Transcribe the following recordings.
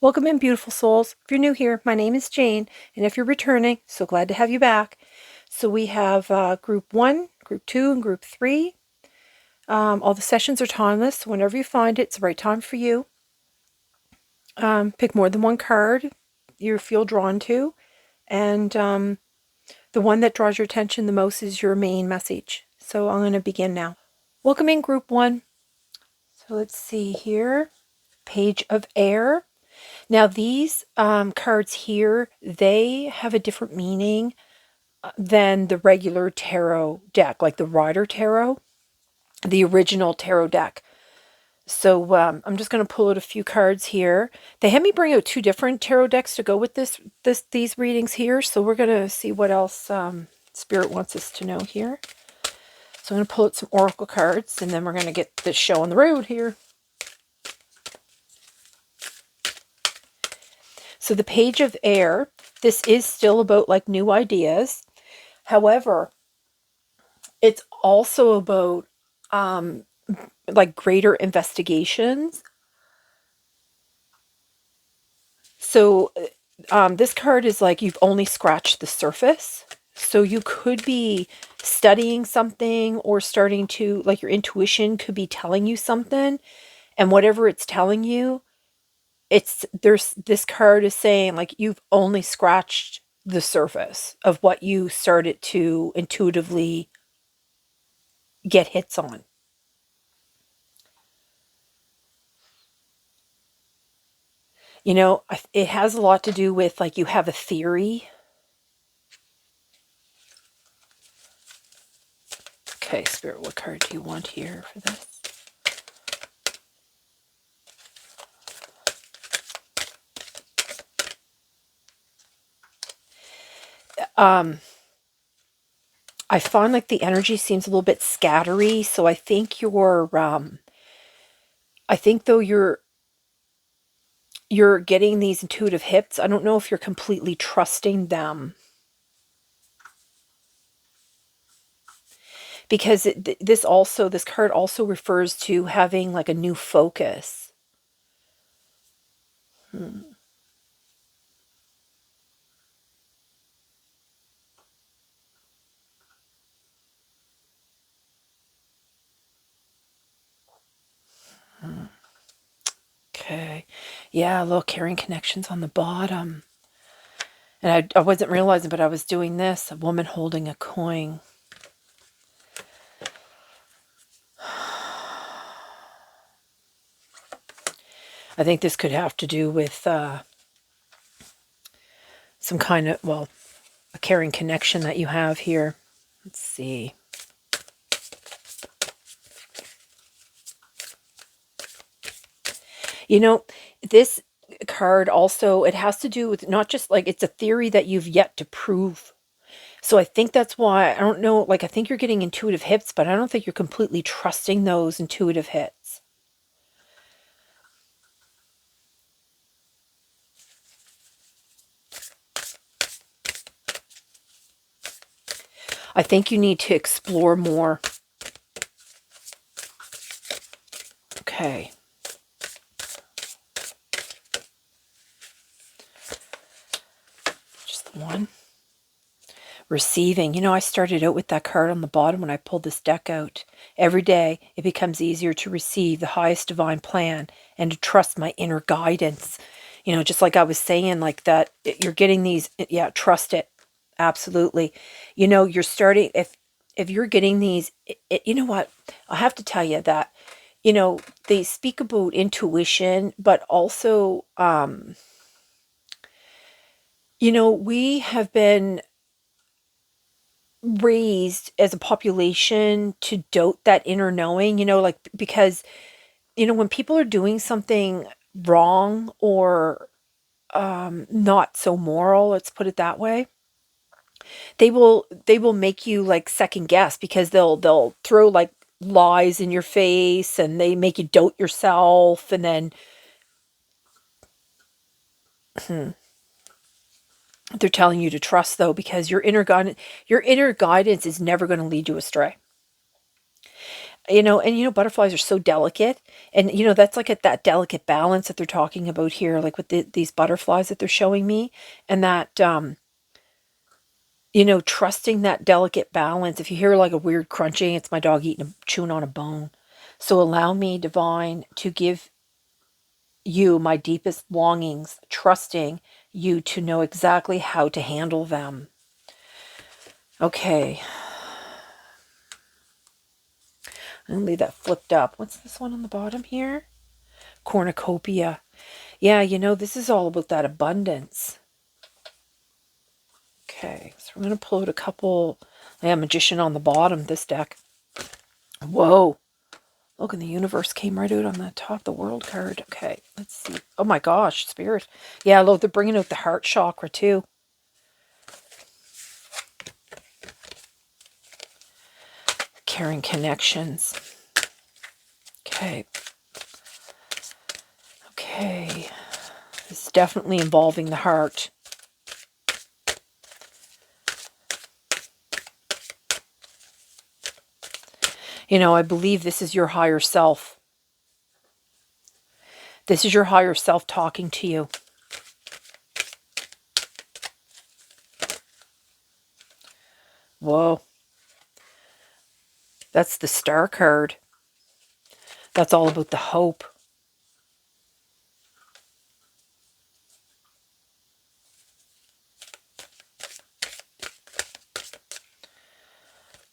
Welcome in, beautiful souls. If you're new here, my name is Jane, and if you're returning, so glad to have you back. So we have group 1, group 2, and group 3. All the sessions are timeless, so whenever you find it, it's the right time for you. Pick more than one card you feel drawn to, and the one that draws your attention the most is your main message. So I'm going to begin now. Welcome in, group 1. So let's see here. Page of Air. Now these cards here, they have a different meaning than the regular tarot deck, like the Rider Tarot, the original tarot deck. So I'm just going to pull out a few cards here. They had me bring out 2 different tarot decks to go with these readings here. So we're going to see what else Spirit wants us to know here. So I'm going to pull out some oracle cards, and then we're going to get this show on the road here. So the Page of Air, this is still about like new ideas. However, it's also about like greater investigations. So this card is like you've only scratched the surface. So you could be studying something or starting to, like, your intuition could be telling you something, and whatever it's telling you, this card is saying like you've only scratched the surface of what you started to intuitively get hits on. You know, it has a lot to do with like you have a theory. Okay, Spirit, what card do you want here for this? I find like the energy seems a little bit scattery, so I think though you're getting these intuitive hits, I don't know if you're completely trusting them. Because this card also refers to having like a new focus. Okay. Yeah, a little carrying connections on the bottom. And I wasn't realizing, but I was doing this. A woman holding a coin. I think this could have to do with some kind of, well, a carrying connection that you have here. Let's see. You know, this card also, it has to do with not just like it's a theory that you've yet to prove. So I think that's why, I don't know, like I think you're getting intuitive hits, but I don't think you're completely trusting those intuitive hits. I think you need to explore more. Okay. Just the one. Receiving. You know, I started out with that card on the bottom when I pulled this deck out. Every day, it becomes easier to receive the highest divine plan and to trust my inner guidance. You know, just like I was saying, like that, you're getting these, yeah, trust it. Absolutely. You know, you're starting, if you're getting these, you know what, I have to tell you that, you know, they speak about intuition, but also, you know, we have been raised as a population to doubt that inner knowing, you know, like, because, you know, when people are doing something wrong or not so moral, let's put it that way, they will make you like second guess, because they'll throw like lies in your face, and they make you doubt yourself, and then they're telling you to trust, though, because your inner guidance is never going to lead you astray. And butterflies are so delicate. And, that's like at that delicate balance that they're talking about here, like with these butterflies that they're showing me. And that, trusting that delicate balance. If you hear like a weird crunching, it's my dog chewing on a bone. So allow me, divine, to give you my deepest longings, trusting you to know exactly how to handle them. Okay. I'm going to leave that flipped up. What's this one on the bottom here? Cornucopia. Yeah, this is all about that abundance. Okay, so we're going to pull out a couple. Magician on the bottom, this deck. Whoa. Look, and the universe came right out on the top, the world card. Okay, let's see. Oh my gosh, spirit. Yeah, look, they're bringing out the heart chakra too. Caring connections. Okay. Okay. It's definitely involving the heart. I believe this is your higher self. This is your higher self talking to you. Whoa. That's the Star card. That's all about the hope.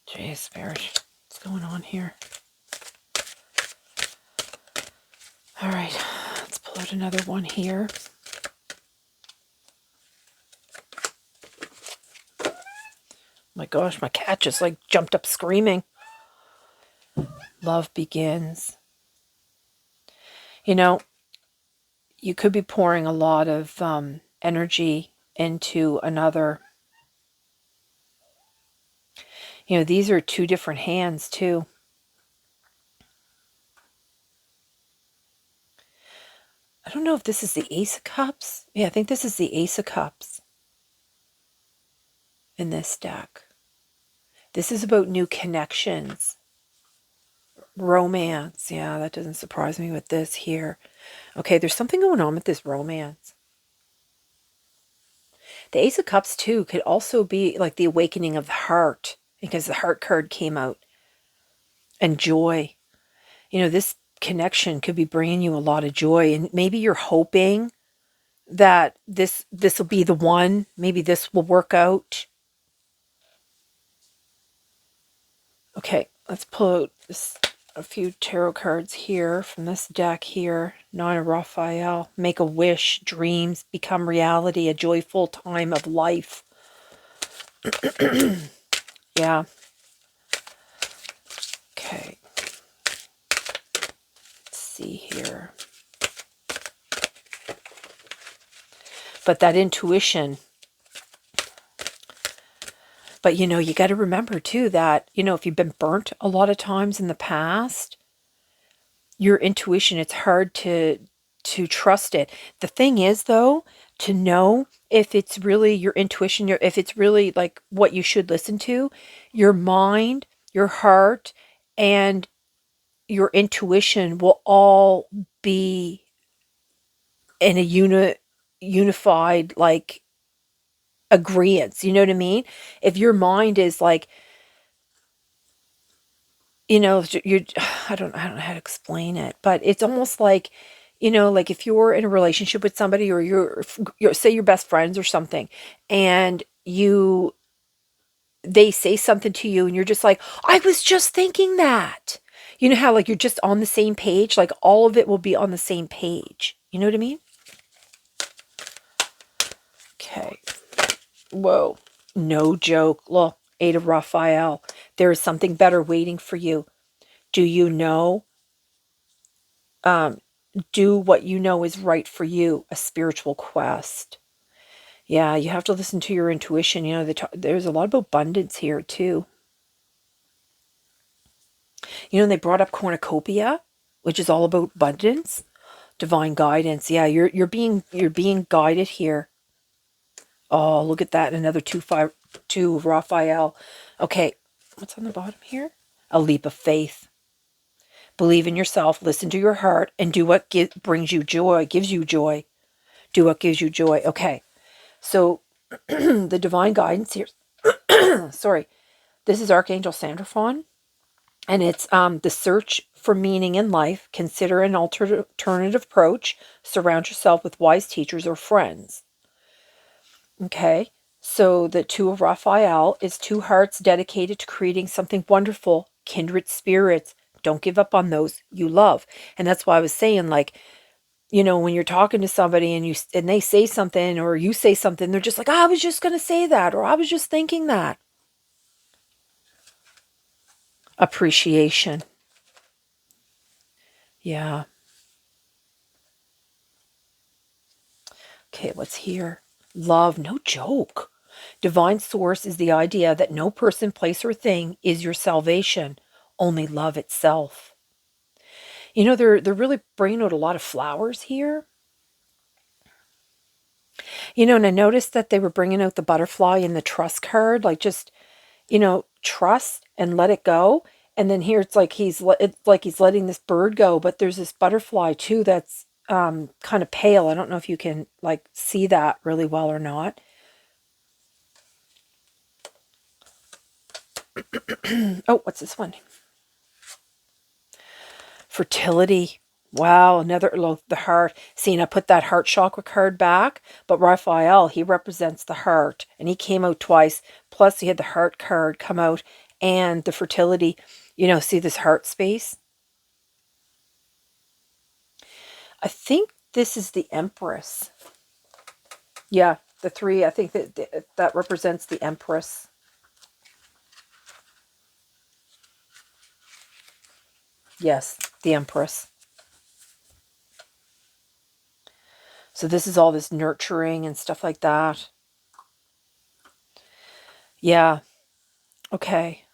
Jeez, Spirit. What's going on here? All right. Let's pull out another one here. My gosh, my cat just like jumped up screaming. Love begins. You could be pouring a lot of energy into another. These are two different hands too. I don't know if this is the Ace of Cups. Yeah, I think this is the Ace of Cups in this deck. This is about new connections. Romance. Yeah, that doesn't surprise me with this here. Okay, there's something going on with this romance. The Ace of Cups, too, could also be like the awakening of the heart, because the heart card came out. And joy. This connection could be bringing you a lot of joy. And maybe you're hoping that this will be the one. Maybe this will work out. Okay, let's pull out a few tarot cards here from this deck here. Nine of Raphael. Make a wish. Dreams become reality. A joyful time of life. Yeah. Okay. Let's see here. But that intuition. But, you got to remember, too, that, if you've been burnt a lot of times in the past, your intuition, it's hard to trust it. The thing is, though, to know if it's really your intuition, if it's really like what you should listen to, your mind, your heart, and your intuition will all be in a unified, like, agreeance. You know what I mean? If your mind is like, you're, I don't know how to explain it, but it's almost like, like if you're in a relationship with somebody, or you're say you're best friends or something, and they say something to you and you're just like, I was just thinking that. You know how like you're just on the same page, like all of it will be on the same page. You know what I mean? Okay. Whoa. No joke. Look, Eight of Raphael. There is something better waiting for you. Do you know? Do what you know is right for you. A spiritual quest. Yeah, you have to listen to your intuition. There's a lot of abundance here too. They brought up cornucopia, which is all about abundance, divine guidance. Yeah, you're being guided here. Oh, look at that. Another 2 Raphael. Okay, what's on the bottom here? A leap of faith. Believe in yourself, listen to your heart, and do what brings you joy, gives you joy. Do what gives you joy. Okay, so the divine guidance here, sorry, this is Archangel Sandalphon, and it's the search for meaning in life. Consider an alternative approach. Surround yourself with wise teachers or friends. Okay, so the Two of Raphael is two hearts dedicated to creating something wonderful, kindred spirits. Don't give up on those you love. And that's why I was saying, like, when you're talking to somebody and they say something or you say something, they're just like, I was just going to say that, or I was just thinking that. Appreciation. Yeah. Okay, what's here? Love, no joke. Divine source is the idea that no person, place, or thing is your salvation, only love itself. They're really bringing out a lot of flowers here. And I noticed that they were bringing out the butterfly in the trust card, like just, trust and let it go. And then here it's like he's letting this bird go, but there's this butterfly too that's kind of pale. I don't know if you can like see that really well or not. Oh, what's this one? Fertility. Wow, another look, the heart. See, I put that heart chakra card back, but Raphael, he represents the heart, and he came out twice. Plus, he had the heart card come out and the fertility. See this heart space? I think this is the Empress. Yeah, the three. I think that represents the Empress. Yes, the Empress. So this is all this nurturing and stuff like that. Yeah. Okay.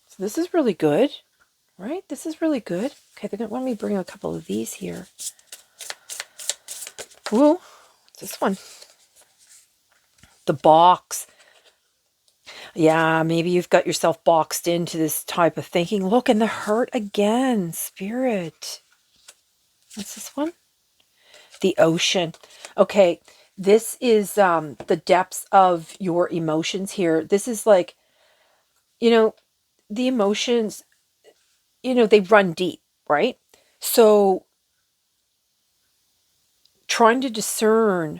So this is really good, right? This is really good. Okay, they're going to want me to bring a couple of these here. Ooh, what's this one? The box. Yeah, maybe you've got yourself boxed into this type of thinking. Look, and the hurt again, spirit. What's this one? The ocean. Okay, this is the depths of your emotions here. This is like, the emotions, they run deep, right? So trying to discern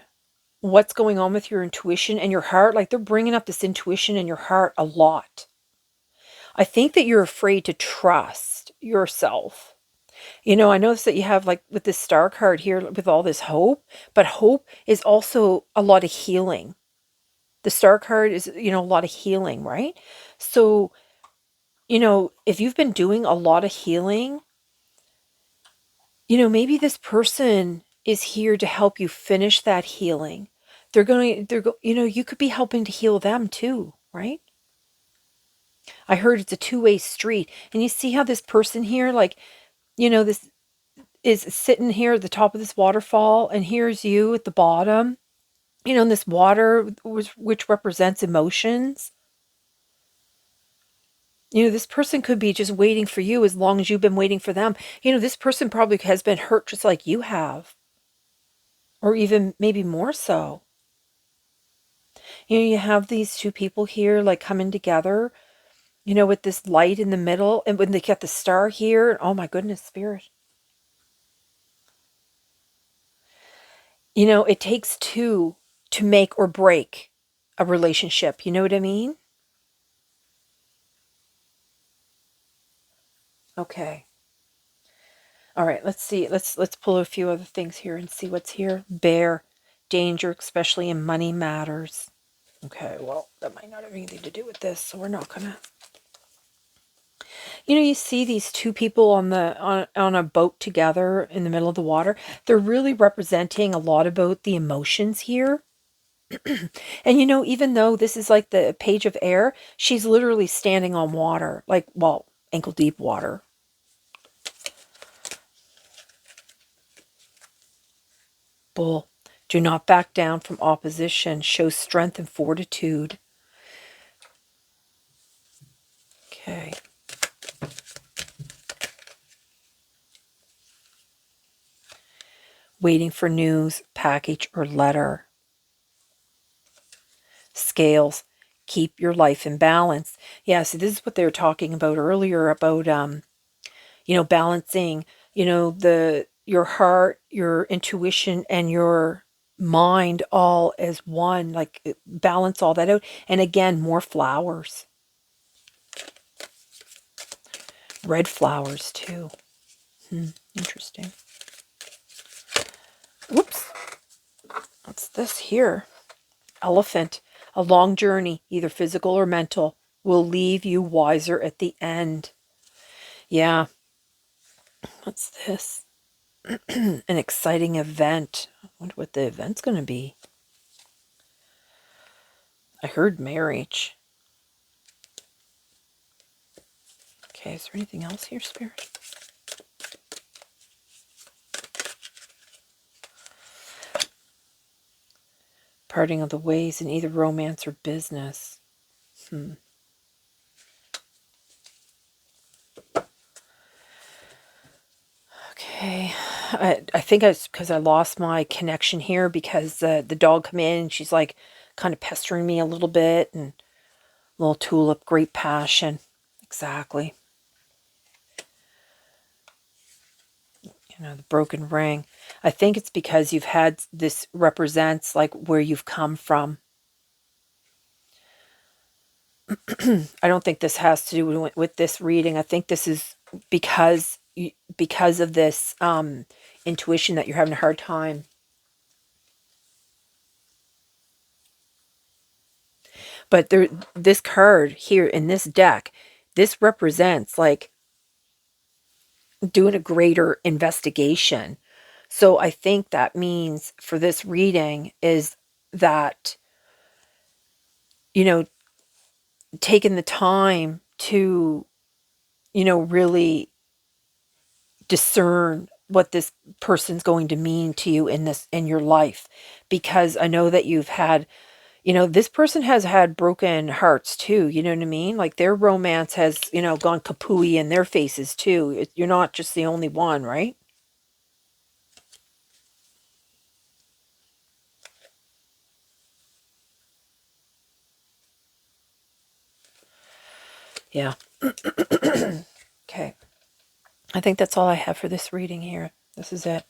what's going on with your intuition and your heart, like they're bringing up this intuition in your heart a lot. I think that you're afraid to trust yourself. I notice that you have, like, with this star card here, with all this hope, but hope is also a lot of healing. The star card is, a lot of healing, right? So, if you've been doing a lot of healing, maybe this person is here to help you finish that healing. You could be helping to heal them too, right? I heard it's a two-way street. And you see how this person here, like, this is sitting here at the top of this waterfall, and here's you at the bottom, and this water, which represents emotions. This person could be just waiting for you as long as you've been waiting for them. This person probably has been hurt just like you have, or even maybe more so. You have these two people here, like, coming together, with this light in the middle, and when they get the star here, oh my goodness, spirit. It takes two to make or break a relationship. You know what I mean? Okay. All right, let's see. Let's pull a few other things here and see what's here. Bear, danger, especially in money matters. Okay, well, that might not have anything to do with this, so we're not gonna. You see these two people on a boat together in the middle of the water. They're really representing a lot about the emotions here. And even though this is like the page of air, she's literally standing on water, like, well, ankle deep water. Bull. Do not back down from opposition. Show strength and fortitude. Okay. waiting for news, package, or letter. Scales, keep your life in balance. Yeah, so this is what they were talking about earlier about, balancing, your heart, your intuition, and your mind all as one, like balance all that out. And again, more flowers, red flowers too. Interesting. Whoops. What's this here? Elephant. A long journey, either physical or mental, will leave you wiser at the end. Yeah. What's this? An exciting event. I wonder what the event's going to be. I heard marriage. Okay, is there anything else here, Spirit? Parting of the ways in either romance or business. Okay. I think it's because I lost my connection here because the dog come in and she's like kind of pestering me a little bit, and little tulip, great passion. Exactly. The broken ring. I think it's because you've had this represents like where you've come from. I don't think this has to do with this reading. I think this is because of this intuition that you're having a hard time. But this card here in this deck, this represents like doing a greater investigation. So I think that means for this reading is that, taking the time to, really discern what this person's going to mean to you in your life. Because I know that you've had, this person has had broken hearts too, you know what I mean? Like their romance has, gone kapooey in their faces too. You're not just the only one, right? Yeah. Okay. I think that's all I have for this reading here. This is it.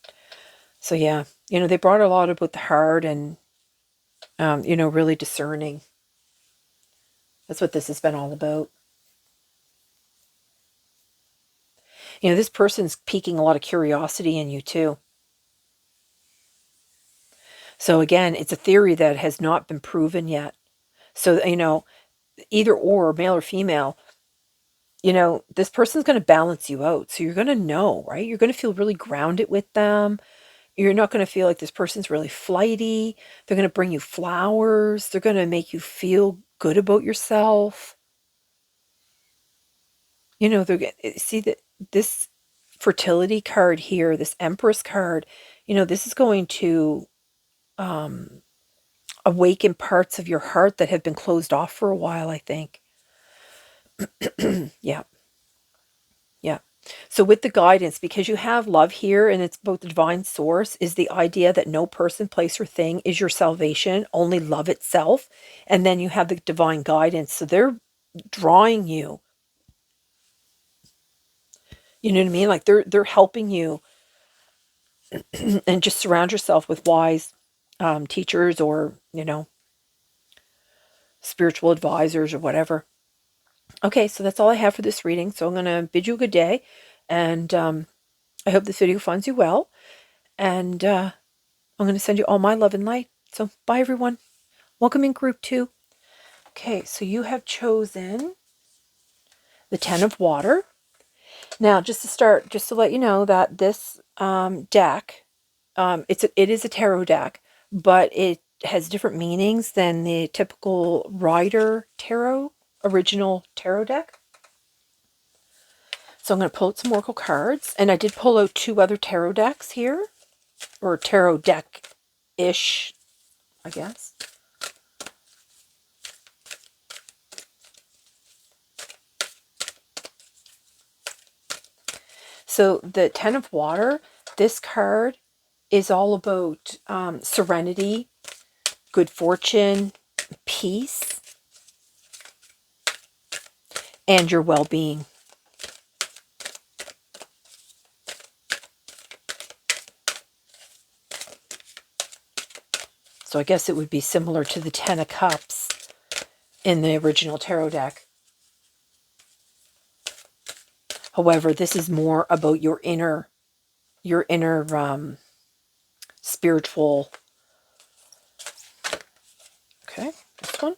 So yeah, they brought a lot about the heart and, really discerning. That's what this has been all about. This person's piquing a lot of curiosity in you too. So again, it's a theory that has not been proven yet. So, either or, male or female, this person's going to balance you out. So you're going to know, right? You're going to feel really grounded with them. You're not going to feel like this person's really flighty. They're going to bring you flowers. They're going to make you feel good about yourself. See that this fertility card here, this Empress card, this is going to awaken parts of your heart that have been closed off for a while, I think. Yeah. Yeah. So with the guidance, because you have love here and it's about the divine source, is the idea that no person, place, or thing is your salvation, only love itself. And then you have the divine guidance. So they're drawing you. You know what I mean? Like they're helping you. And just surround yourself with wise teachers or, spiritual advisors or whatever. Okay, so that's all I have for this reading. So I'm going to bid you a good day. And I hope this video finds you well. And I'm going to send you all my love and light. So bye, everyone. Welcome in group 2. Okay, so you have chosen the 10 of water. Now, just to start, just to let you know that this deck, it is a tarot deck, but it has different meanings than the typical Rider Tarot, original tarot deck. So I'm going to pull out some oracle cards, and I did pull out 2 other tarot decks here, or tarot deck-ish, I guess. So the 10 of water, this card is all about serenity, good fortune, peace, and your well-being. So I guess it would be similar to the Ten of Cups in the original tarot deck. However, this is more about your inner spiritual. Okay, this one.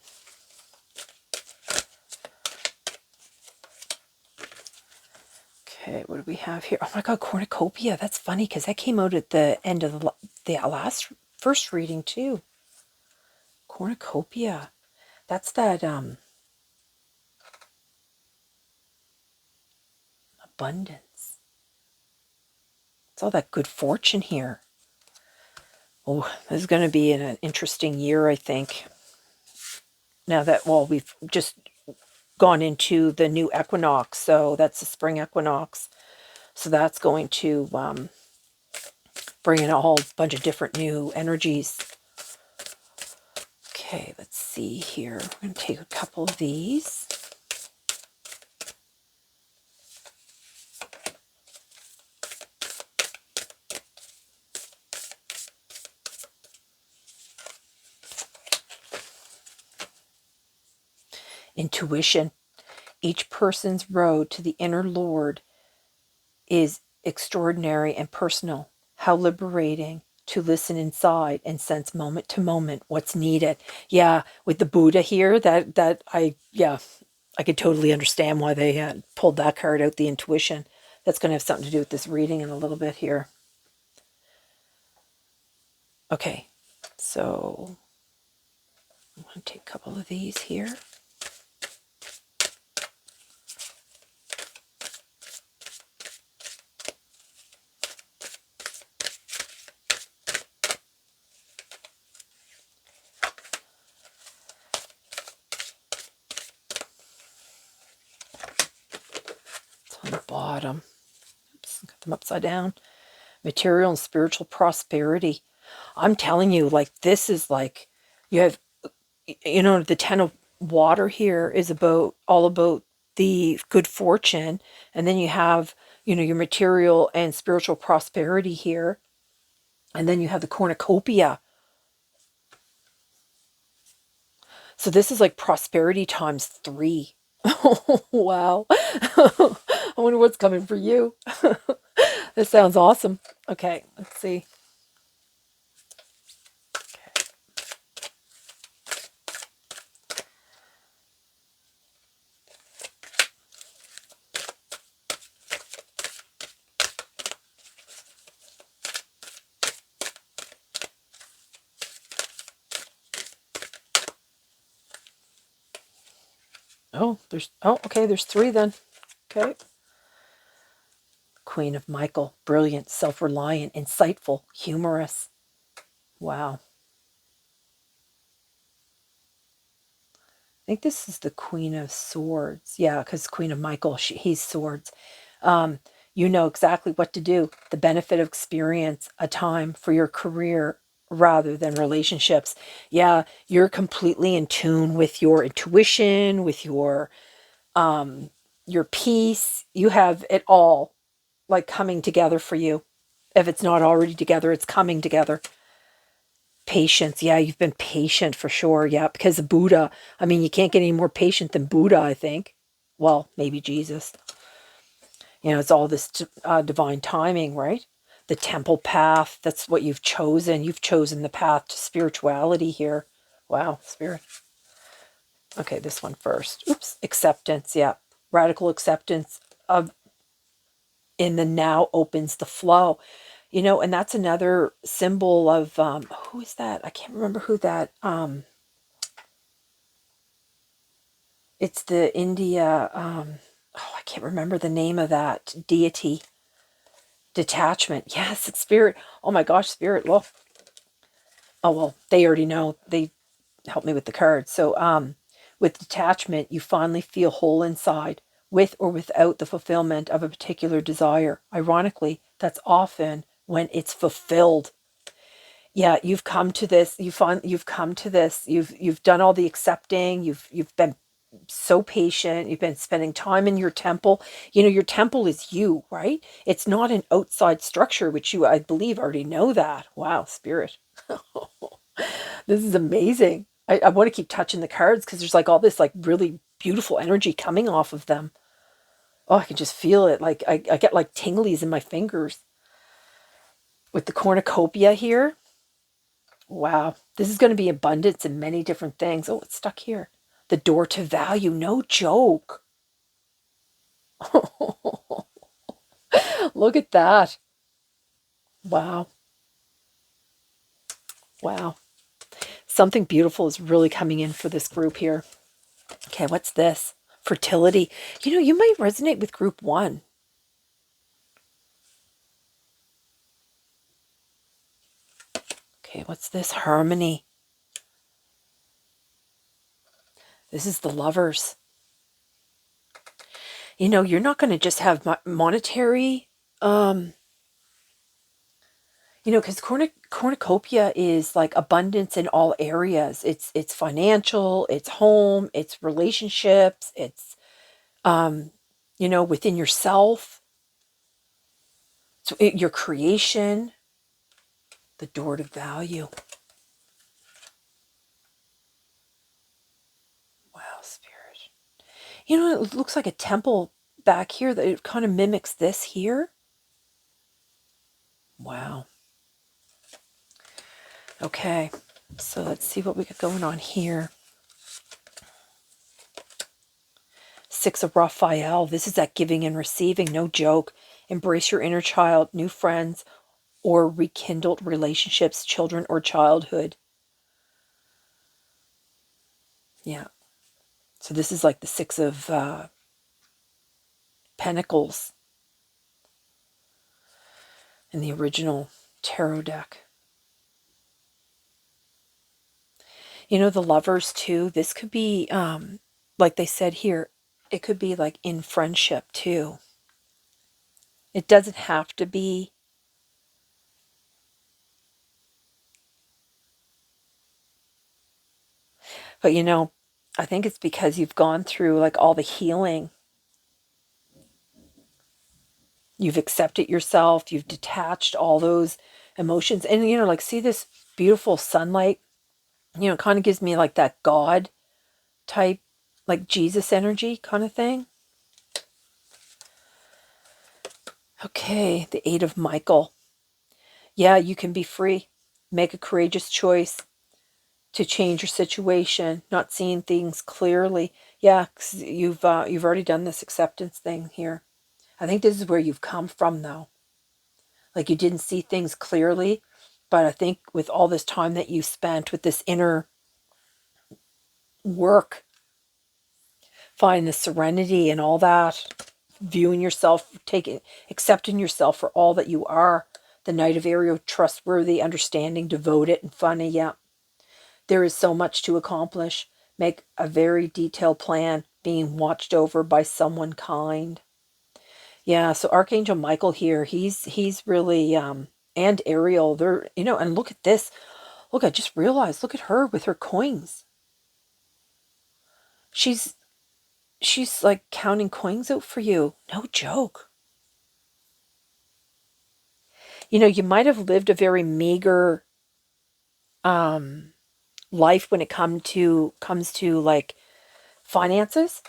Okay, what do we have here? Oh my God, cornucopia. That's funny because that came out at the end of the first reading too. Cornucopia. That's that abundance. It's all that good fortune here. Oh, this is going to be an interesting year, I think. Now that, well, we've just gone into the new equinox, so that's the spring equinox. So that's going to bring in a whole bunch of different new energies. Okay, let's see here. I'm going to take a couple of these. Intuition. Each person's road to the inner Lord is extraordinary and personal. How liberating to listen inside and sense moment to moment what's needed. Yeah, with the Buddha here, I could totally understand why they had pulled that card out, the intuition. That's going to have something to do with this reading in a little bit here. Okay, so I'm going to take a couple of these here. On the bottom. Oops, got them upside down. Material and spiritual prosperity. I'm telling you, like, this is like, you have, the Ten of Water here is all about the good fortune. And then you have, your material and spiritual prosperity here. And then you have the cornucopia. So this is like prosperity times 3. Oh, wow. I wonder what's coming for you. This sounds awesome. Okay, let's see. Okay, there's 3 then. Okay. Queen of Michael, brilliant, self-reliant, insightful, humorous. Wow. I think this is the Queen of Swords. Yeah, because Queen of Michael, he's swords. You know exactly what to do. The benefit of experience, a time for your career rather than relationships. Yeah, you're completely in tune with your intuition, with your peace. You have it all like coming together for you. If it's not already together, it's coming together. Patience. Yeah, you've been patient for sure. Yeah, because of Buddha. I mean, you can't get any more patient than Buddha, I think. Well, maybe Jesus. It's all this divine timing, right? The temple path. That's what you've chosen. You've chosen the path to spirituality here. Wow, spirit. Okay, this one first. Oops. Acceptance. Yeah. Radical acceptance of in the now opens the flow. And that's another symbol of who is that? I can't remember who that it's the India I can't remember the name of that deity. Detachment. Yes, spirit. Oh my gosh, spirit. Look. Oh well, they already know. They helped me with the cards. So with detachment, you finally feel whole inside, with or without the fulfillment of a particular desire. Ironically, that's often when it's fulfilled. Yeah, you've come to this. You've come to this. You've done all the accepting. You've been so patient. You've been spending time in your temple. You know, your temple is you, right? It's not an outside structure, which you, I believe, already know that. Wow, spirit. This is amazing. I want to keep touching the cards because there's like all this like really beautiful energy coming off of them. Oh, I can just feel it. Like I get like tinglies in my fingers with the cornucopia here. Wow. This is going to be abundance in many different things. Oh, it's stuck here. The door to value. No joke. Look at that. Wow. Wow. Something beautiful is really coming in for this group here. Okay, what's this? Fertility. You know, you might resonate with group 1. Okay, what's this? Harmony. This is the Lovers. You know, you're not going to just have monetary, you know, because cornucopia is like abundance in all areas. It's financial, it's home, it's relationships, it's you know, within yourself, your creation, the door to value. Wow, spirit. You know, it looks like a temple back here that it kind of mimics this here. Wow. Okay, so let's see what we got going on here. 6 of Raphael. This is that giving and receiving, no joke. Embrace your inner child, new friends, or rekindled relationships, children or childhood. Yeah. So this is like the 6 of Pentacles in the original tarot deck. You know, the Lovers too, this could be, like they said here, it could be like in friendship too. It doesn't have to be. But you know, I think it's because you've gone through like all the healing. You've accepted yourself, you've detached all those emotions. And you know, like see this beautiful sunlight, you know, it kind of gives me like that God type, like Jesus energy kind of thing. Okay, the 8 of Michael. Yeah, you can be free. Make a courageous choice to change your situation, not seeing things clearly. Yeah, 'cause you've already done this acceptance thing here. I think this is where you've come from though. Like you didn't see things clearly, but I think with all this time that you spent with this inner work, finding the serenity and all that, viewing yourself, accepting yourself for all that you are, the Knight of Ariel, trustworthy, understanding, devoted, and funny. Yeah, there is so much to accomplish. Make a very detailed plan, being watched over by someone kind. Yeah, so Archangel Michael here, he's really and Ariel, they're, you know, and look at this. Look, I just realized, look at her with her coins. She's like counting coins out for you. No joke. You know, you might have lived a very meager life when it comes to like finances,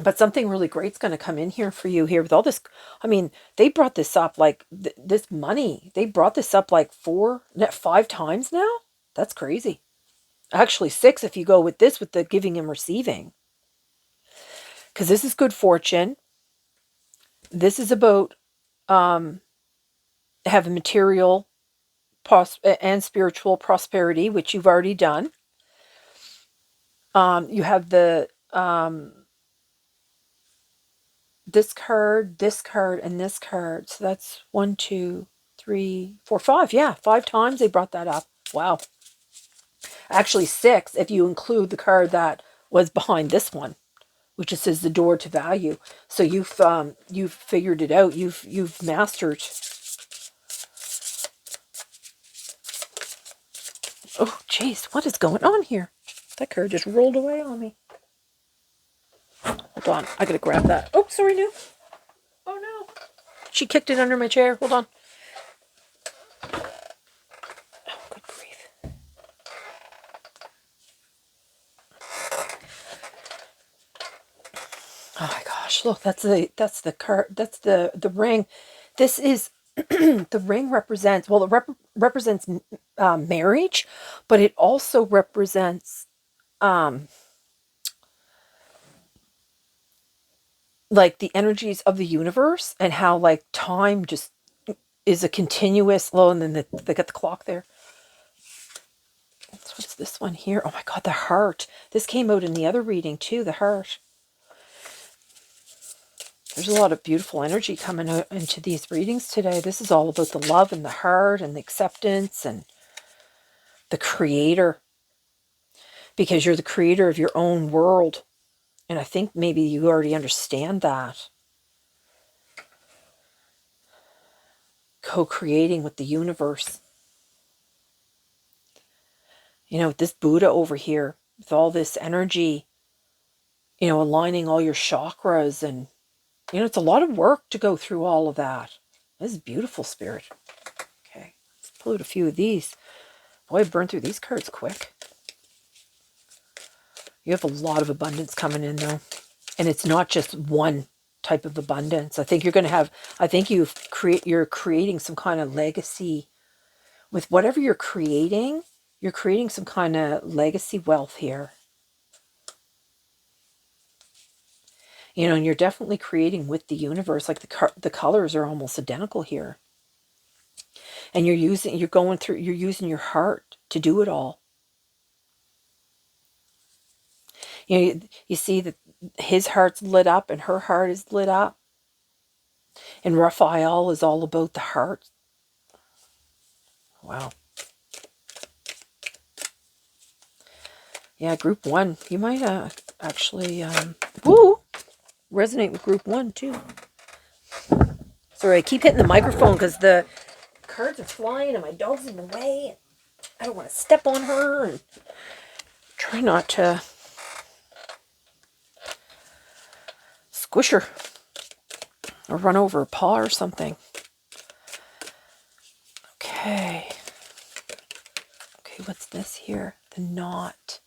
but something really great's going to come in here for you here with all this. I mean, they brought this up like this money. They brought this up like 5 times now. That's crazy. Actually 6 if you go with this with the giving and receiving. Because this is good fortune. This is about having material and spiritual prosperity, which you've already done. You have the this card, and this card. So that's 1, 2, 3, 4, 5. Yeah, 5 times they brought that up. Wow. Actually 6 if you include the card that was behind this one, which it says the door to value. So you've figured it out. You've mastered. Oh, jeez, what is going on here? That card just rolled away on me. Hold on, I gotta grab that. Oh, sorry, no. Oh, no. She kicked it under my chair. Hold on. Oh, good grief. Oh my gosh, look, that's the card, that's the ring. This is the ring represents, well, it represents marriage, but it also represents like the energies of the universe, and how like time just is a continuous, well, and then they got the clock there. So what's this one here? Oh my god, the heart. This came out in the other reading too, the heart. There's a lot of beautiful energy coming out into these readings today. This is all about the love and the heart and the acceptance and the creator, because you're the creator of your own world. And I think maybe you already understand that. Co-creating with the universe. You know, this Buddha over here, with all this energy, you know, aligning all your chakras, and, you know, it's a lot of work to go through all of that. This is beautiful, Spirit. Okay, let's pull out a few of these. Boy, I burned through these cards quick. You have a lot of abundance coming in, though. And it's not just one type of abundance. I think you're going to have, I think you're creating some kind of legacy. With whatever you're creating some kind of legacy wealth here. You know, and you're definitely creating with the universe. Like the colors are almost identical here. And you're using your heart to do it all. You know, you see that his heart's lit up and her heart is lit up. And Raphael is all about the heart. Wow. Yeah, group 1. You might actually resonate with group 1 too. Sorry, I keep hitting the microphone because the cards are flying and my dog's in the way. I don't want to step on her, and try not to squish her or run over a paw or something. Okay. Okay, what's this here? The knot.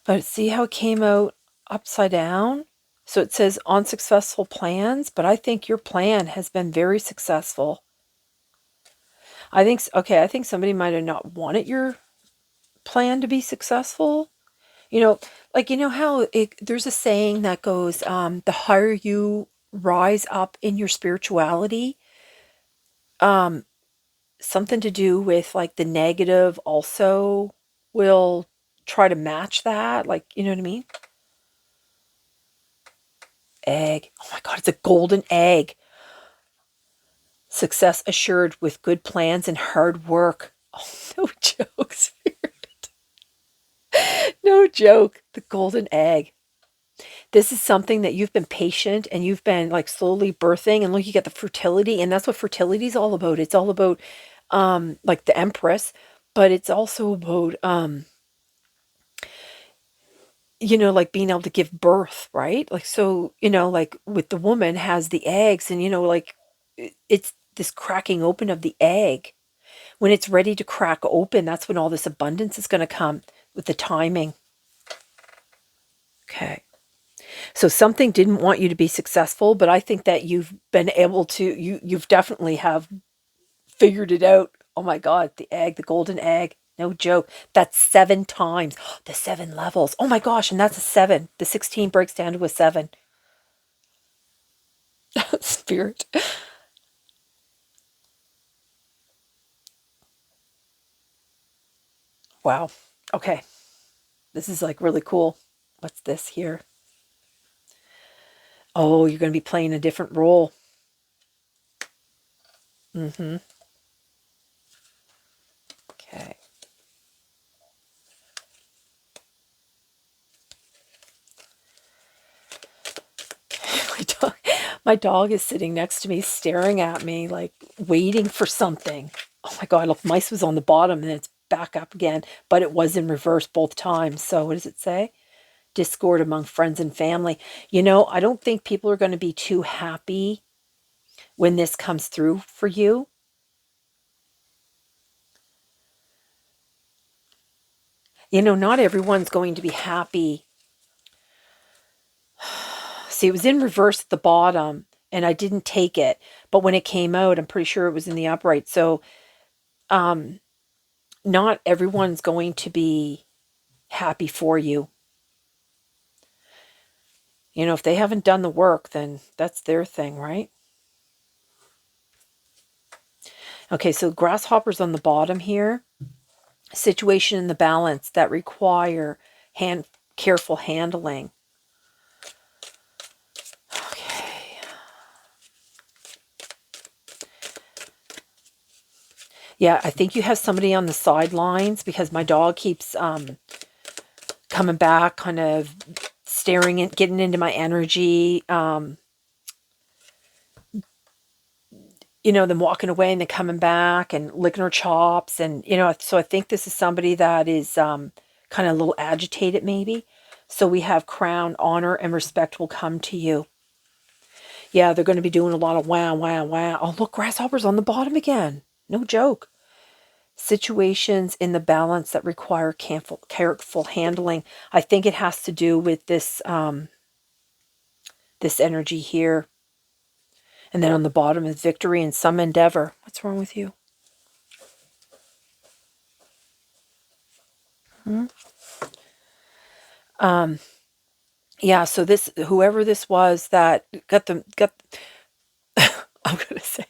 But see how it came out upside down? So it says unsuccessful plans, but I think your plan has been very successful. I think somebody might have not wanted your plan to be successful. You know, like, you know how there's a saying that goes, the higher you rise up in your spirituality, something to do with like the negative also will try to match that. Like, you know what I mean? Egg. Oh my God, it's a golden egg. Success assured with good plans and hard work. Oh, no joke, Spirit. No joke. The golden egg. This is something that you've been patient and you've been like slowly birthing, and look, you get the fertility, and that's what fertility is all about. It's all about like the Empress, but it's also about you know, like being able to give birth, right? Like, so, you know, like with the woman has the eggs, and, you know, like it's this cracking open of the egg. When it's ready to crack open, that's when all this abundance is going to come with the timing. Okay. So something didn't want you to be successful, but I think that you've been able to, you've definitely have figured it out. Oh my God, the egg, the golden egg. No joke. That's 7 times. The 7 levels. Oh my gosh, and that's a 7. The 16 breaks down to a 7. Spirit. Wow. Okay. This is like really cool. What's this here? Oh, you're going to be playing a different role. Mm-hmm. Okay. My dog is sitting next to me, staring at me, like waiting for something. Oh my God, look, mice was on the bottom and it's back up again, but it was in reverse both times. So what does it say? Discord among friends and family. I don't think people are going to be too happy when this comes through for you. Not everyone's going to be happy. See, it was in reverse at the bottom, and I didn't take it. But when it came out, I'm pretty sure it was in the upright. So, not everyone's going to be happy for you. If they haven't done the work, then that's their thing, right? Okay, so grasshoppers on the bottom here. Situation in the balance that require careful handling. Okay. Yeah, I think you have somebody on the sidelines because my dog keeps coming back, kind of staring and getting into my energy. Them walking away and then coming back and licking her chops. And, so I think this is somebody that is kind of a little agitated maybe. So we have crown, honor, and respect will come to you. Yeah, they're going to be doing a lot of wow, wow, wow. Oh, look, grasshoppers on the bottom again. No joke. Situations in the balance that require careful handling. I think it has to do with this this energy here. And then on the bottom is victory in some endeavor. What's wrong with you? Yeah, so whoever this was that got I'm gonna say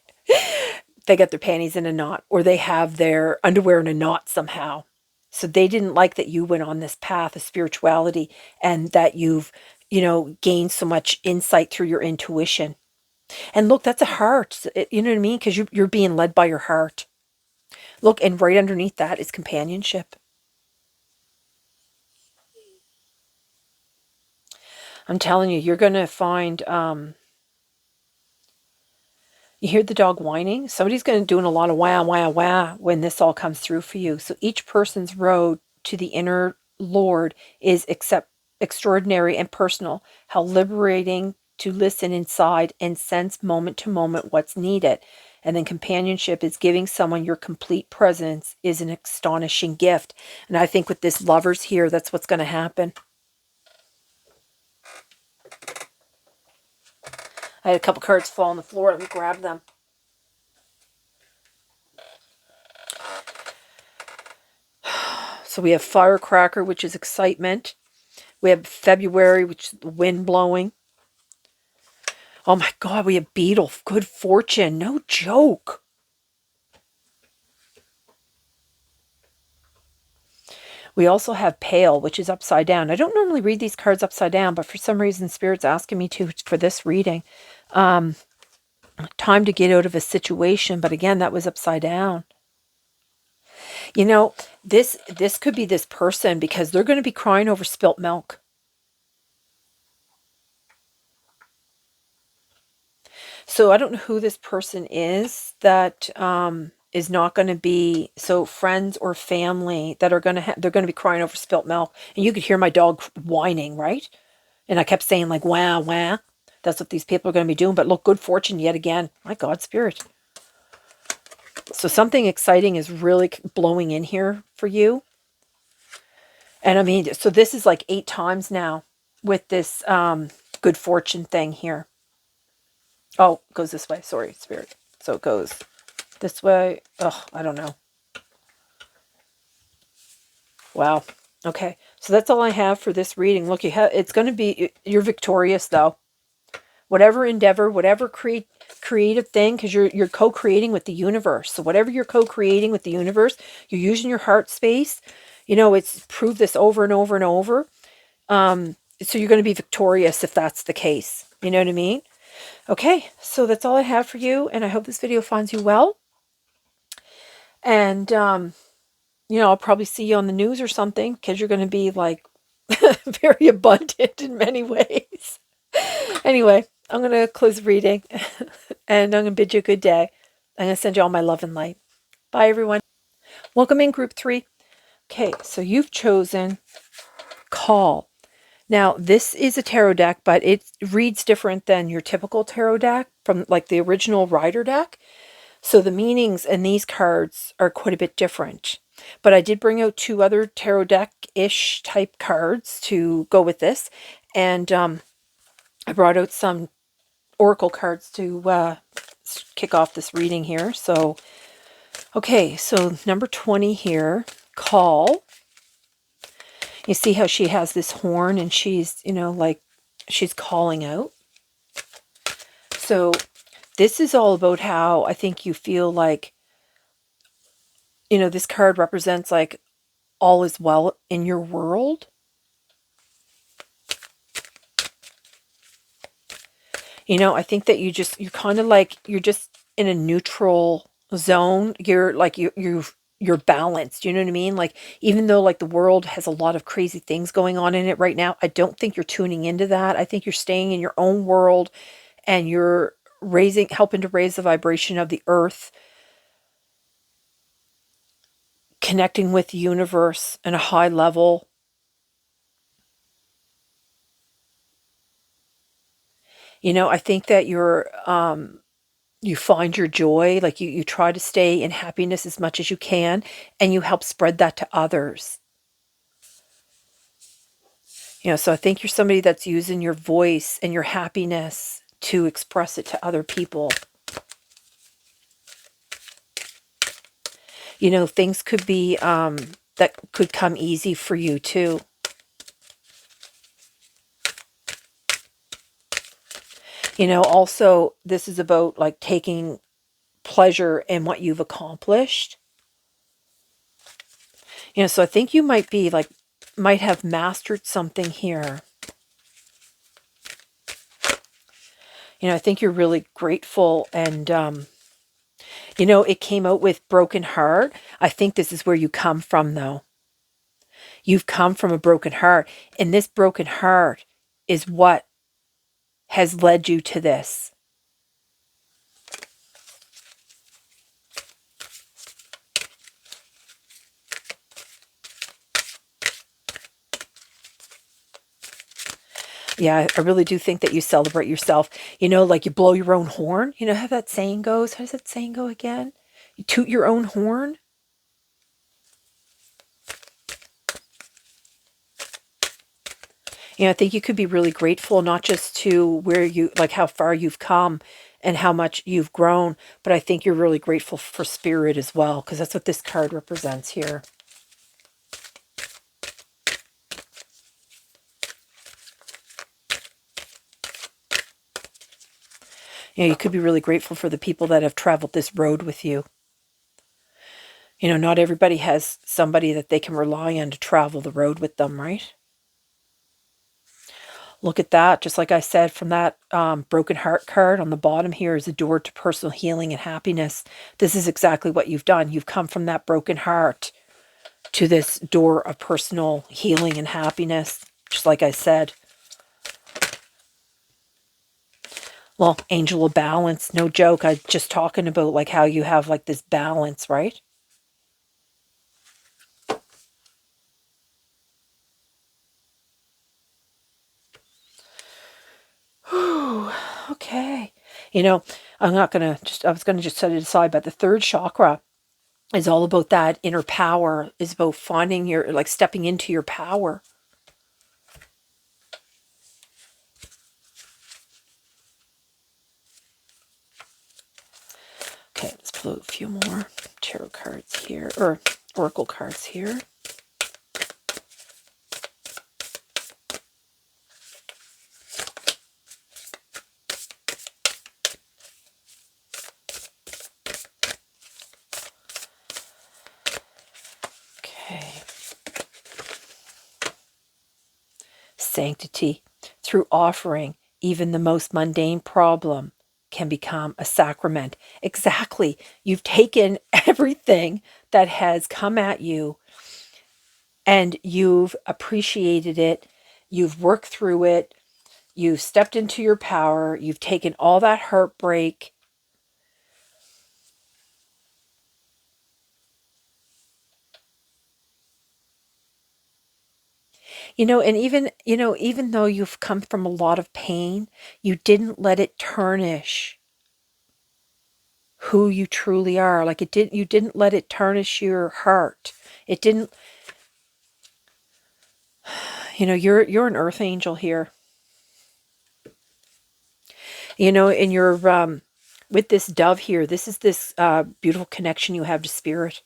they got their panties in a knot, or they have their underwear in a knot somehow. So they didn't like that you went on this path of spirituality and that you've, gained so much insight through your intuition. And look, that's a heart. You know what I mean? Because you're being led by your heart. Look, and right underneath that is companionship. I'm telling you, you're going to find, you hear the dog whining? Somebody's going to doing a lot of wow, wow, wow when this all comes through for you. So each person's road to the inner Lord is extraordinary and personal. How liberating to listen inside and sense moment to moment what's needed. And then companionship is giving someone your complete presence is an astonishing gift. And I think with this lovers here, that's what's going to happen. I had a couple cards fall on the floor. Let me grab them. So we have firecracker, which is excitement. We have February, which is the wind blowing. Oh my God, we have beetle, good fortune. No joke. We also have pale, which is upside down. I don't normally read these cards upside down, but for some reason, Spirit's asking me to for this reading. Time to get out of a situation, but again, that was upside down. This could be this person because they're going to be crying over spilt milk. So I don't know who this person is that is not going to be, so friends or family that are going to they're going to be crying over spilt milk. And you could hear my dog whining, right? And I kept saying like, wow, wow. That's what these people are going to be doing. But look, good fortune yet again. My God, Spirit. So something exciting is really blowing in here for you. And I mean, so this is like 8 times now with this good fortune thing here. Oh, it goes this way. Sorry, Spirit. So it goes this way. Oh, I don't know. Wow. Okay. So that's all I have for this reading. Look, it's going to be, you're victorious though. Whatever endeavor, whatever creative thing, because you're co-creating with the universe. So whatever you're co-creating with the universe, you're using your heart space. It's proved this over and over and over. So you're going to be victorious if that's the case. You know what I mean? Okay, so that's all I have for you, and I hope this video finds you well. And, I'll probably see you on the news or something, because you're going to be, like, very abundant in many ways. Anyway, I'm going to close the reading, and I'm going to bid you a good day. I'm going to send you all my love and light. Bye, everyone. Welcome in group 3. Okay, so you've chosen call. Now, this is a tarot deck, but it reads different than your typical tarot deck from like the original Rider deck. So the meanings in these cards are quite a bit different. But I did bring out 2 other tarot deck-ish type cards to go with this. And I brought out some oracle cards to kick off this reading here. So, okay, so number 20 here, call. You see how she has this horn and she's, like she's calling out. So this is all about how I think you feel like, this card represents like all is well in your world. I think that you're kind of like, you're just in a neutral zone. You're like, you're balanced. You know what I mean? Like, even though like the world has a lot of crazy things going on in it right now, I don't think you're tuning into that. I think you're staying in your own world and you're helping to raise the vibration of the earth, connecting with the universe on a high level. I think that you find your joy, like you try to stay in happiness as much as you can, and you help spread that to others. So I think you're somebody that's using your voice and your happiness to express it to other people. Things could be, that could come easy for you too. Also, this is about like taking pleasure in what you've accomplished. So I think you might have mastered something here. I think you're really grateful and, it came out with broken heart. I think this is where you come from though. You've come from a broken heart, and this broken heart is what has led you to this. Yeah, I really do think that you celebrate yourself. Like you blow your own horn. How that saying goes? How does that saying go again? You toot your own horn. I think you could be really grateful, not just to how far you've come and how much you've grown, but I think you're really grateful for spirit as well, because that's what this card represents here. You could be really grateful for the people that have traveled this road with you. Not everybody has somebody that they can rely on to travel the road with them, right? Look at that. Just like I said, from that broken heart card on the bottom here is a door to personal healing and happiness. This is exactly what you've done. You've come from that broken heart to this door of personal healing and happiness, just like I said. Well, angel of balance, no joke. I'm just talking about like how you have like this balance, right? Okay. I was going to just set it aside, but the third chakra is all about that inner power, is about finding stepping into your power. Okay, let's pull out a few more tarot cards here, or oracle cards here. Okay. Sanctity. Through offering, even the most mundane problem can become a sacrament. Exactly. You've taken everything that has come at you and you've appreciated it. You've worked through it. You've stepped into your power. You've taken all that heartbreak. And even though you've come from a lot of pain, you didn't let it tarnish who you truly are. Like you didn't let it tarnish your heart. It didn't, you're an earth angel here. And you're, with this dove here, this is this beautiful connection you have to spirit.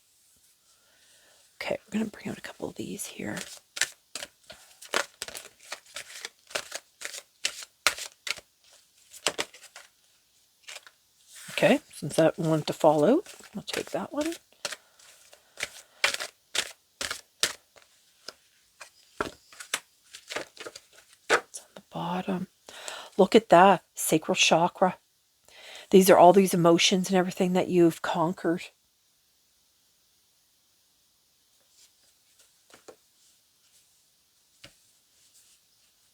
Okay, we're going to bring out a couple of these here. Okay, since that wanted to fall out, I'll take that one. It's on the bottom. Look at that, sacral chakra. These are all these emotions and everything that you've conquered.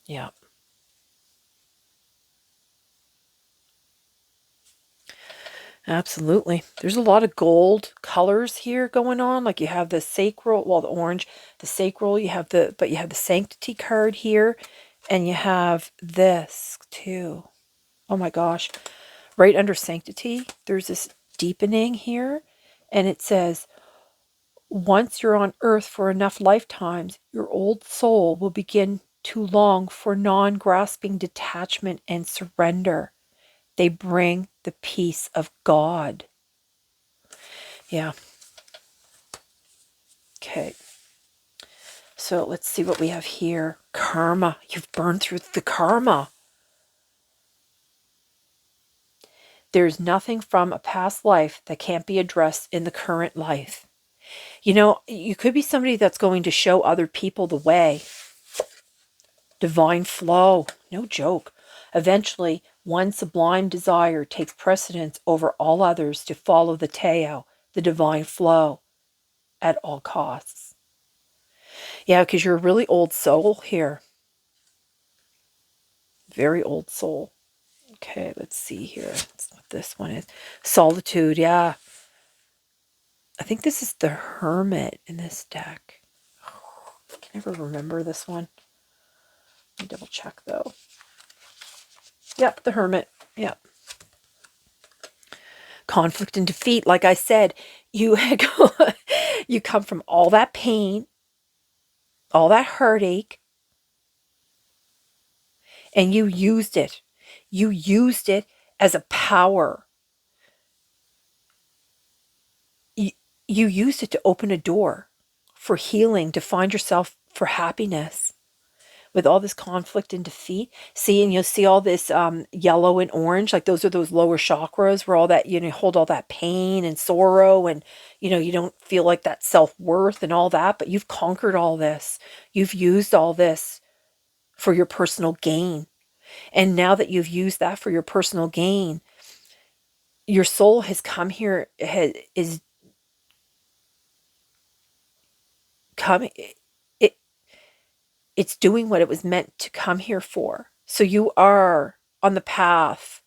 Yeah. Absolutely. There's a lot of gold colors here going on. Like you have the sacral, well, the orange, the sacral, you have the sanctity card here, and you have this too. Oh my gosh. Right under sanctity, there's this deepening here, and it says, once you're on earth for enough lifetimes, your old soul will begin to long for non-grasping detachment and surrender. They bring the peace of God. Yeah. Okay. So let's see what we have here. Karma. You've burned through the karma. There's nothing from a past life that can't be addressed in the current life. You could be somebody that's going to show other people the way. Divine flow. No joke. Eventually, one sublime desire takes precedence over all others to follow the Tao, the divine flow, at all costs. Yeah, because you're a really old soul here. Very old soul. Okay, let's see here. That's what this one is. Solitude, yeah. I think this is the Hermit in this deck. I can never remember this one. Let me double check though. Yep, the Hermit. Yep. Conflict and defeat. Like I said, you come from all that pain, all that heartache, and you used it. You used it as a power. You used it to open a door for healing, to find yourself, for happiness. With all this conflict and defeat, and you'll see all this yellow and orange, like those are those lower chakras where all that, hold all that pain and sorrow, and you don't feel like that self-worth and all that, but you've conquered all this. You've used all this for your personal gain. And now that you've used that for your personal gain, your soul has come here, is coming, it's doing what it was meant to come here for. So you are on the path.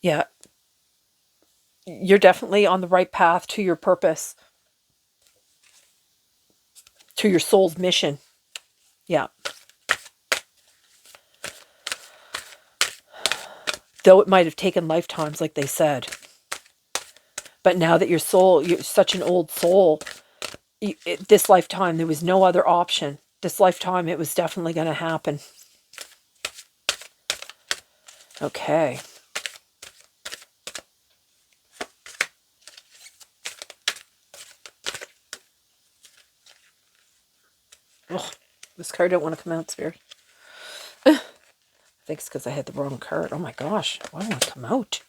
Yeah. You're definitely on the right path to your purpose, to your soul's mission. Yeah. Though it might have taken lifetimes, like they said. But now that you're such an old soul, this lifetime, there was no other option. This lifetime, it was definitely going to happen. Okay. Ugh, this card don't want to come out, Spirit. I think it's because I had the wrong card. Oh my gosh, why don't it come out?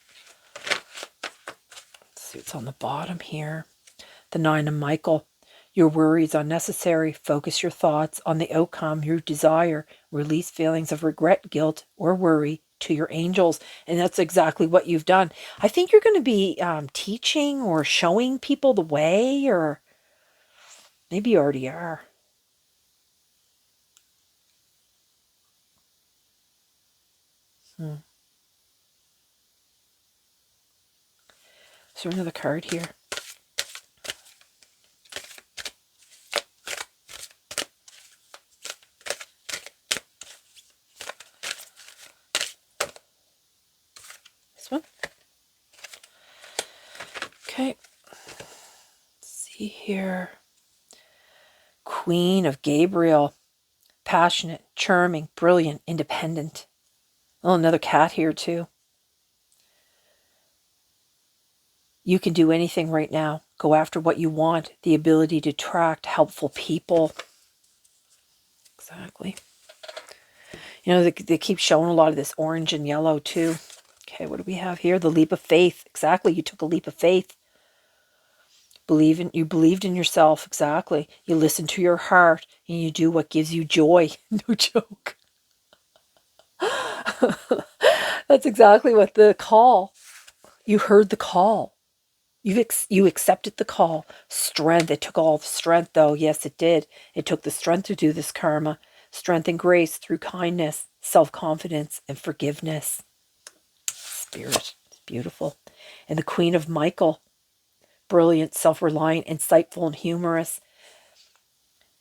Let's see what's on the bottom here. The Nine of Michael. Your worry is unnecessary. Focus your thoughts on the outcome you desire. Release feelings of regret, guilt, or worry to your angels. And that's exactly what you've done. I think you're going to be teaching or showing people the way, or maybe you already are. Is there another card here? This one? Okay. Let's see here. Queen of Gabriel. Passionate, charming, brilliant, independent. Oh, another cat here too. You can do anything right now. Go after what you want. The ability to attract helpful people. Exactly. You know, they keep showing a lot of this orange and yellow too. Okay, what do we have here? The leap of faith. Exactly. You took a leap of faith. You believed in yourself. Exactly. You listen to your heart and you do what gives you joy. No joke. That's exactly what the call. You heard the call. You accepted the call. Strength. It took all the strength, though. Yes, it did. It took the strength to do this karma. Strength and grace through kindness, self-confidence, and forgiveness. Spirit. It's beautiful. And the Queen of Michael. Brilliant, self-reliant, insightful, and humorous.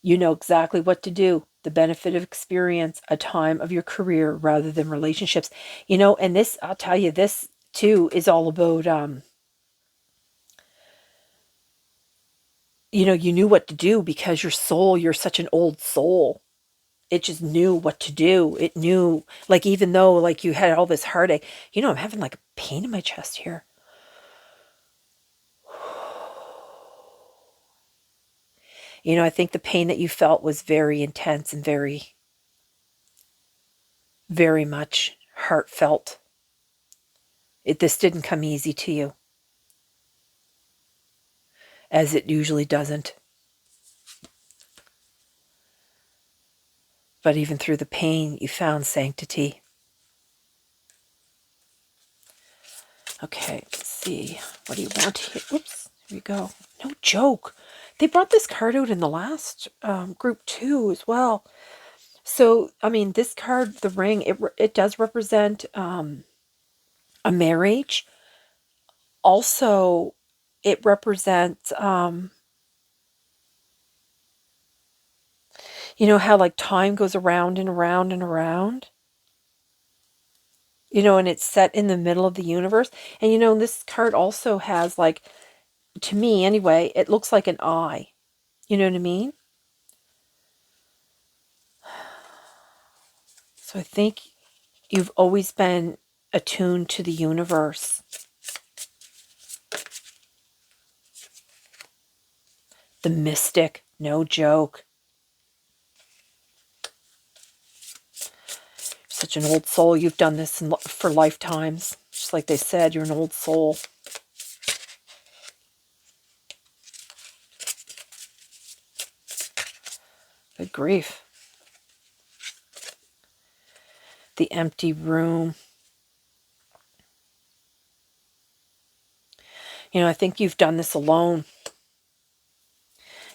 You know exactly what to do. The benefit of experience, a time of your career rather than relationships. You know, and this, I'll tell you, this too is all about, you know, you knew what to do because your soul, you're such an old soul. It just knew what to do. It knew, like, even though, like, you had all this heartache, you know, I'm having like a pain in my chest here. You know, I think the pain that you felt was very intense and very, very much heartfelt. This didn't come easy to you, as it usually doesn't. But even through the pain, you found sanctity. Okay, let's see. What do you want here? Whoops, here we go. No joke. They brought this card out in the last group too as well. So, I mean, this card, the ring, it does represent a marriage. Also, it represents, you know, how like time goes around and around and around. You know, and it's set in the middle of the universe. And, you know, this card also has, like, to me anyway, it looks like an eye. You know what I mean? So I think you've always been attuned to the universe. The mystic, no joke. Such an old soul. You've done this for lifetimes. Just like they said, you're an old soul. Good grief. The empty room. You know, I think you've done this alone.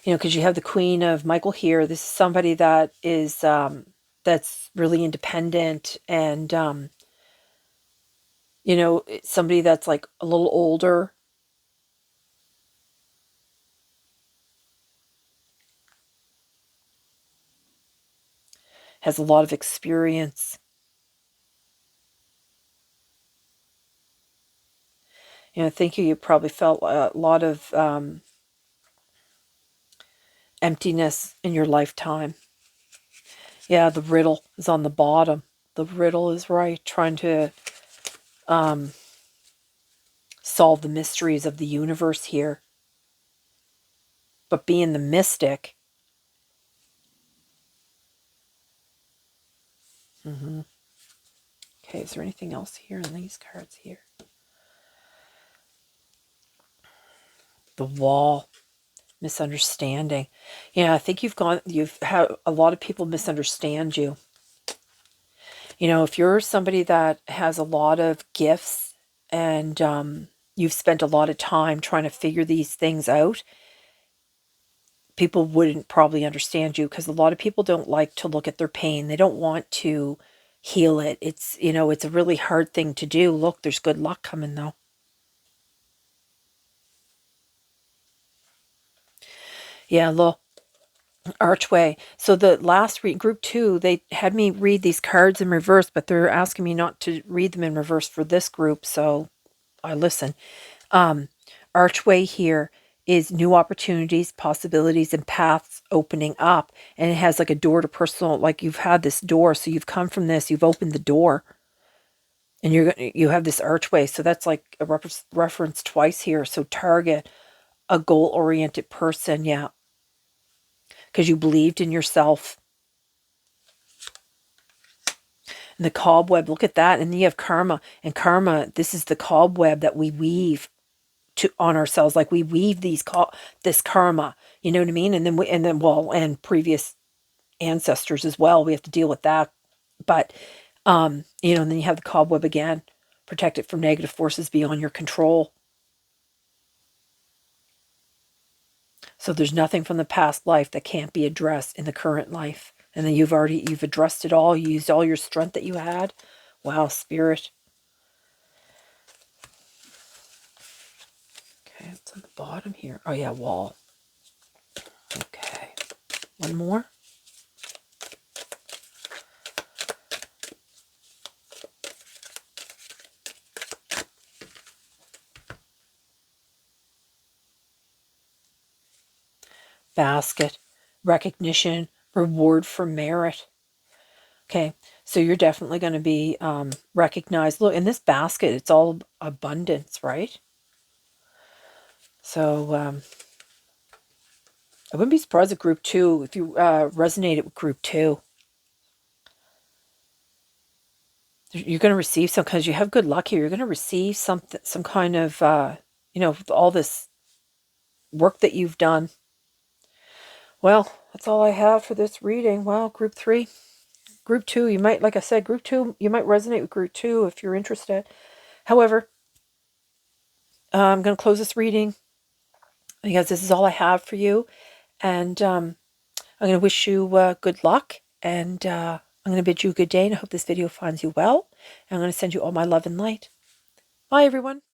You know, because you have the Queen of Michael here. This is somebody that is, that's really independent and, you know, somebody that's like a little older. Has a lot of experience. You know, I think you probably felt a lot of emptiness in your lifetime. Yeah, the riddle is on the bottom. The riddle is right, trying to solve the mysteries of the universe here. But being the mystic. Okay, is there anything else here in these cards here? The wall. Misunderstanding. Yeah, I think you've had a lot of people misunderstand you. You know, if you're somebody that has a lot of gifts and you've spent a lot of time trying to figure these things out, people wouldn't probably understand you because a lot of people don't like to look at their pain. They don't want to heal it. It's, you know, it's a really hard thing to do. Look, there's good luck coming though. Yeah, look, archway. So the last group 2, they had me read these cards in reverse, but they're asking me not to read them in reverse for this group, so I listen. Archway here is new opportunities, possibilities, and paths opening up. And it has like a door to personal, like you've had this door, so you've come from this, you've opened the door, and you have this archway. So that's like a reference twice here. So target a goal-oriented person, yeah, because you believed in yourself. And the cobweb, look at that. And then you have karma. And karma, this is the cobweb that we weave on ourselves. Like we weave this karma, you know what I mean? And then well, and previous ancestors as well. We have to deal with that. But and then you have the cobweb again. Protect it from negative forces beyond your control. So there's nothing from the past life that can't be addressed in the current life. And then you've addressed it all. You used all your strength that you had. Wow, spirit. Okay, it's on the bottom here. Oh yeah, wall. Okay. One more. Basket. Recognition. Reward for merit. Okay, so you're definitely going to be recognized. Look, in this basket, it's all abundance, right? So I wouldn't be surprised at group 2 if you resonated with group 2. You're going to receive some, because you have good luck here. You're going to receive something, some kind of, all this work that you've done. Well, that's all I have for this reading. Well, group 3. Group 2, you might, like I said, group 2, you might resonate with group 2 if you're interested. However, I'm going to close this reading because this is all I have for you. And I'm going to wish you good luck. And I'm going to bid you a good day. And I hope this video finds you well. And I'm going to send you all my love and light. Bye, everyone.